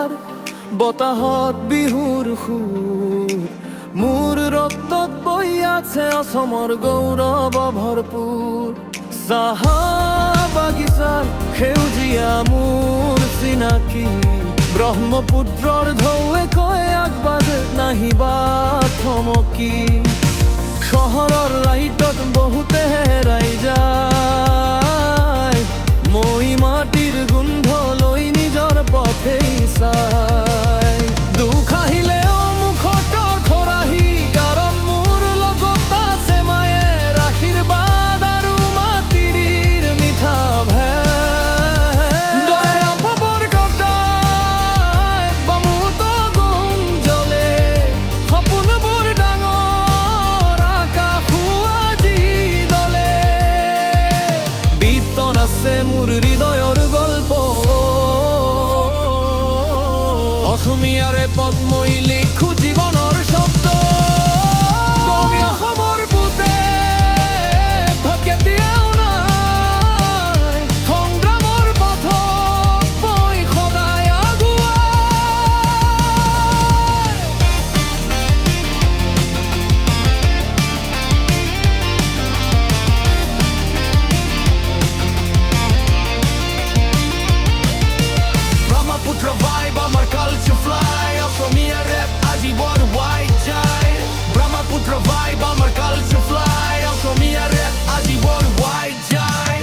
ধাৰ বতাহত বিহুৰ সুৰ মোৰ ৰক্তত বৈ আছে অসমৰ গৌৰৱ ভৰপূৰ চাহা বাগিচাৰ সেউজীয়া মোৰ চিনাকি ব্ৰহ্মপুত্ৰৰ ঢৌৱে কয় আগবাঢ় নাহিবা থমকি চহৰৰ লাইটত বহুতে হেৰাই যায় মই মাটিৰ গোন্ধ লৈ নিজৰ পথেই চাই দুখ আহিলেও মুখত খৰাহি কাৰণ মোৰ লগত আছে মায়েৰ আশীৰ্বাদ আৰু মাটিৰ মিঠা ভেল দয়া পাবৰ কটাই বামুত গুণ জ্বলে সপোনবোৰ ডাঙৰ আকাশো আজি দলে বিতন আছে মোৰ হৃদয়ৰ গল্প অসমীয়াৰে পদ্মই লিখো জীৱনৰ শব্দ অসমৰ বুতে কেতিয়াও নাই সংগ্ৰামৰ পথ মই সদায় আগুৱাই ব্ৰহ্মপুত্ৰ ভাইব আমাৰ কালচাৰ ফ্লাই অসমীয়া ৰেপ আজি worldwide যায় ব্ৰহ্মপুত্ৰ ভাইব আমাৰ কালচাৰ ফ্লাই অসমীয়া ৰেপ আজি worldwide যায়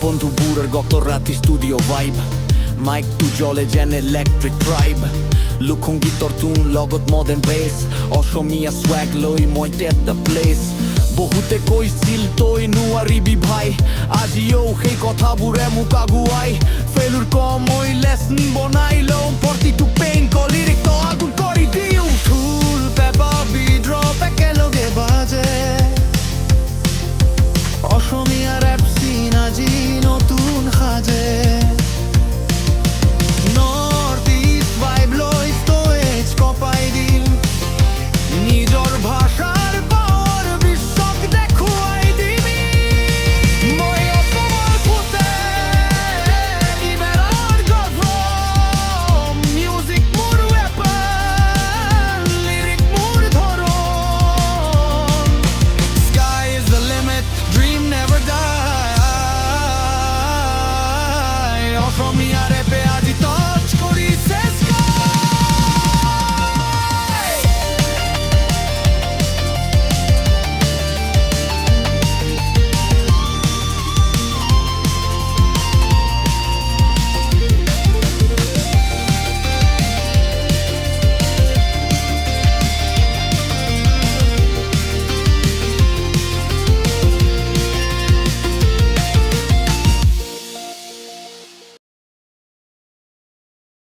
বন্ধুবোৰৰ গত ৰাতি ষ্টুডিঅ' ভাইব মাইকটো জ্বলে যেন ইলেক্ট্ৰিক ট্ৰাইব লোকসংগীতৰ টুন লগত মডাৰ্ণ বেছ অসমীয়া স্ৱেগ লৈ মই টেট দ্য প্লেচ বহুতে কৈছিল তই নোৱাৰিবি ভাই আজিও সেই কথাবোৰে মোক আগুৱাই ফেইলুৰ কম মই লেছন বনাই লওঁ প্ৰতিটো পেইন লিৰিক আগুন কৰি দিওঁ ঢোল পেঁপা বিদ্ৰপ একেলগে বাজে অসমীয়া ৰেপ চিন আজি নতুন সাজে নৰ্থ ইষ্ট ভাইব লৈ ষ্টেজ কপাই দিম নিজৰ ভাষাৰ অসমীয়া ৰেপে আজি